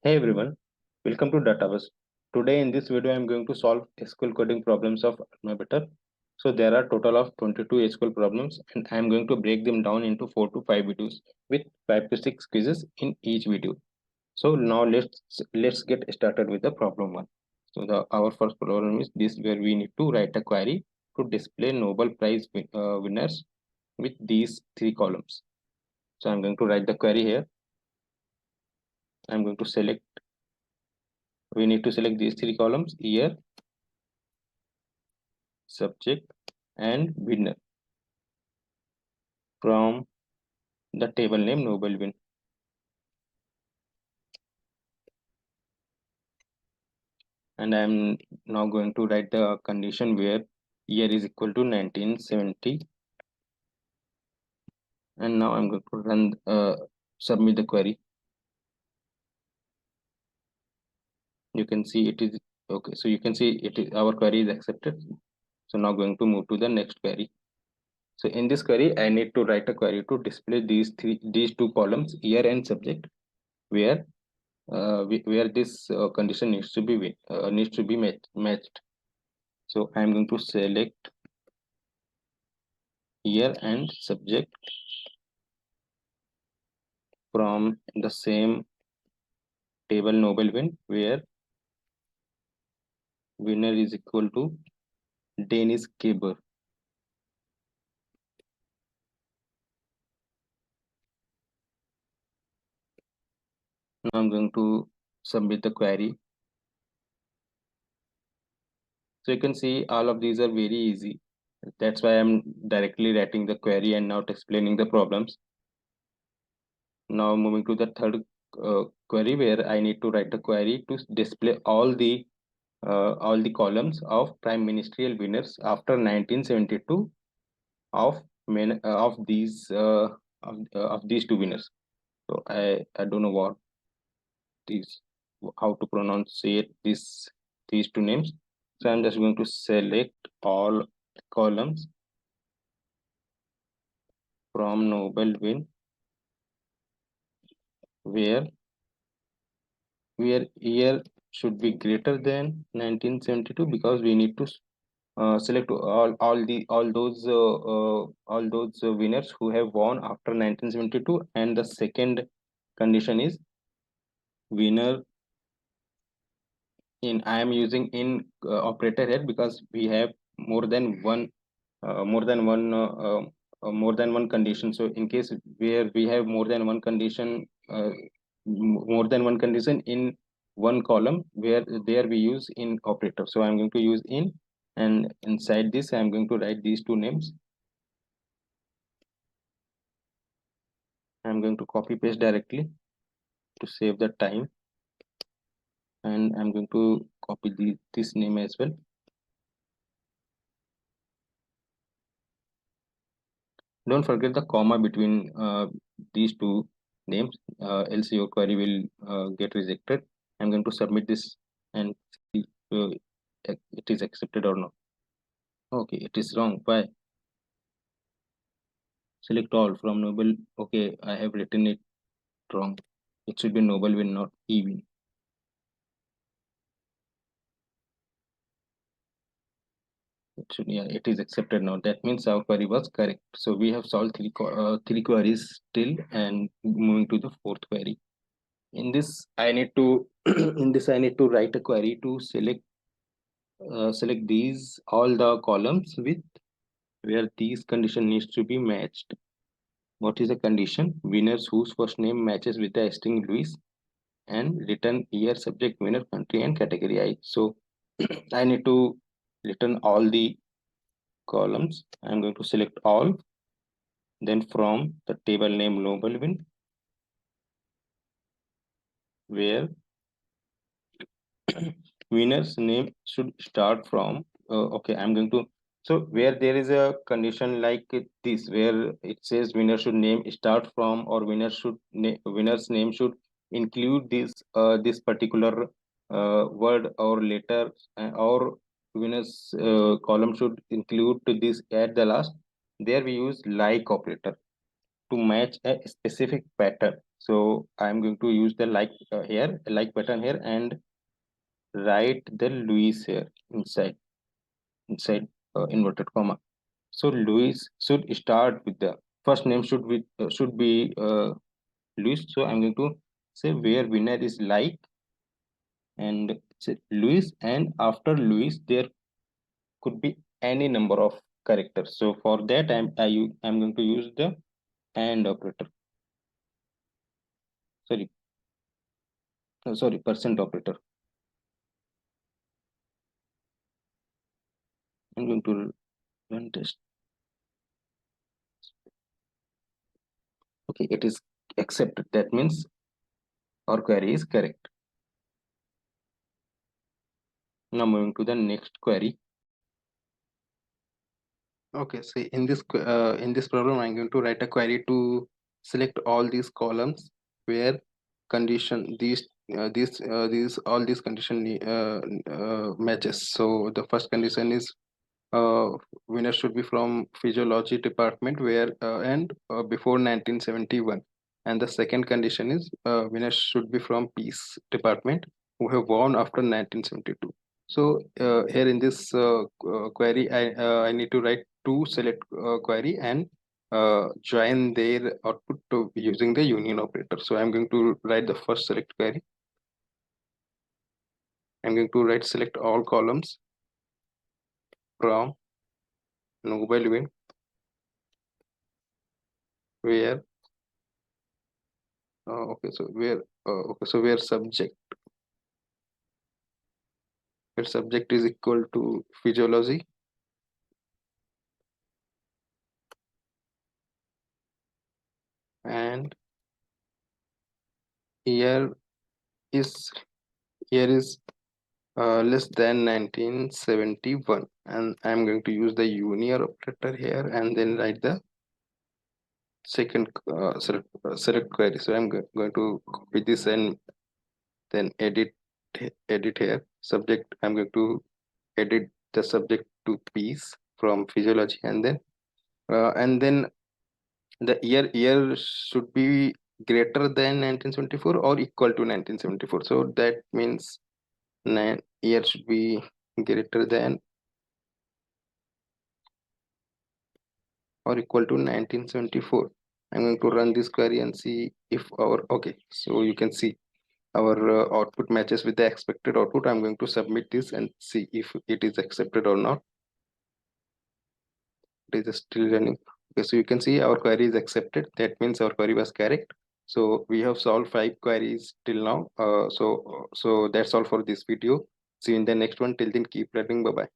Hey everyone, welcome to DataBurst. Today in this video I am going to solve SQL coding problems of AlmaBetter. So there are total of 22 SQL problems and I am going to break them down into 4 to 5 videos with 5 to 6 quizzes in each video. So now let's get started with the problem 1. So our first problem is this, where we need to write a query to display Nobel Prize winners with these 3 columns. So I am going to write the query here. I am going to select We need to select these 3 columns: year, subject, and winner from the table name Nobel win. And I am now going to write the condition where year is equal to 1970. And now I'm going to submit the query. You can see it is okay. So you can see our query is accepted. So now going to move to the next query. So in this query, I need to write a query to display these 2 columns, year and subject, where this condition needs to be matched. So I am going to select year and subject from the same table Nobel win, where winner is equal to Dennis Kaber. Now I'm going to submit the query. So you can see all of these are very easy. That's why I'm directly writing the query and not explaining the problems. Now moving to the third query, where I need to write a query to display all the columns of prime ministerial winners after 1972 of these of these 2 winners. So I don't know what these how to pronounce these 2 names. So I'm just going to select all columns from Nobel win, where year should be greater than 1972, because we need to select all those winners who have won after 1972. And the second condition is winner in I am using in operator here, because we have more than one uh, more than one uh, uh, more than one condition. So in case where we have more than one condition in one column, where there we use in operator. So I'm going to use in, and inside this I'm going to write these 2 names. I'm going to copy paste directly to save the time, and I'm going to copy this name as well. Don't forget the comma between these 2 names, else your query will get rejected. I'm going to submit this and see it is accepted or not. Okay, it is wrong. Why? Select all from Nobel. Okay, I have written it wrong. It should be Nobel win, not E win. Yeah, it is accepted now. That means our query was correct. So we have solved 3 queries still, and moving to the 4th query. In this, I need to write a query to select these all the columns with where these condition needs to be matched. What is the condition? Winners whose first name matches with the string Louis, and return year, subject, winner, country, and category I. So I need to return all the columns. I'm going to select all. Then from the table name Nobel win, where winner's name should start from okay, I'm going to, so where there is a condition like this, where it says winner should name start from, or winner's name should include this particular word or letter, or winner's column should include this at the last. There we use like operator to match a specific pattern. So I'm going to use the like button here, and write the Louis here inside inverted comma. So Louis should start with the first name should be Louis. So I'm going to say where winner is like, and say Louis, and after Louis there could be any number of characters. So for that I'm going to use the and operator. Sorry, sorry, percent operator. I'm going to run test. Okay, it is accepted. That means our query is correct. Now moving to the next query. Okay, so in this problem, I'm going to write a query to select all these columns where condition these all these condition matches. So the first condition is uh, winner should be from physiology department where and before 1971, and the second condition is winner should be from peace department who have won after 1972. So here in this query I need to write two select query and join their output to using the union operator. So I'm going to write the first select query. I'm going to write select all columns from Nobel event where where subject is equal to physiology, and here is here is less than 1971, and I'm going to use the union operator here and then write the second select query. So I'm going to copy this and then edit here subject. I'm going to edit the subject to peace from physiology, and then the year should be greater than 1974 or equal to 1974. So that means year should be greater than or equal to 1974. I'm going to run this query and see if our okay. So you can see our output matches with the expected output. I'm going to submit this and see if it is accepted or not. It is still running. Okay, so you can see our query is accepted. That means our query was correct. So we have solved 5 queries till now. So that's all for this video. See you in the next one. Till then, keep learning. Bye bye.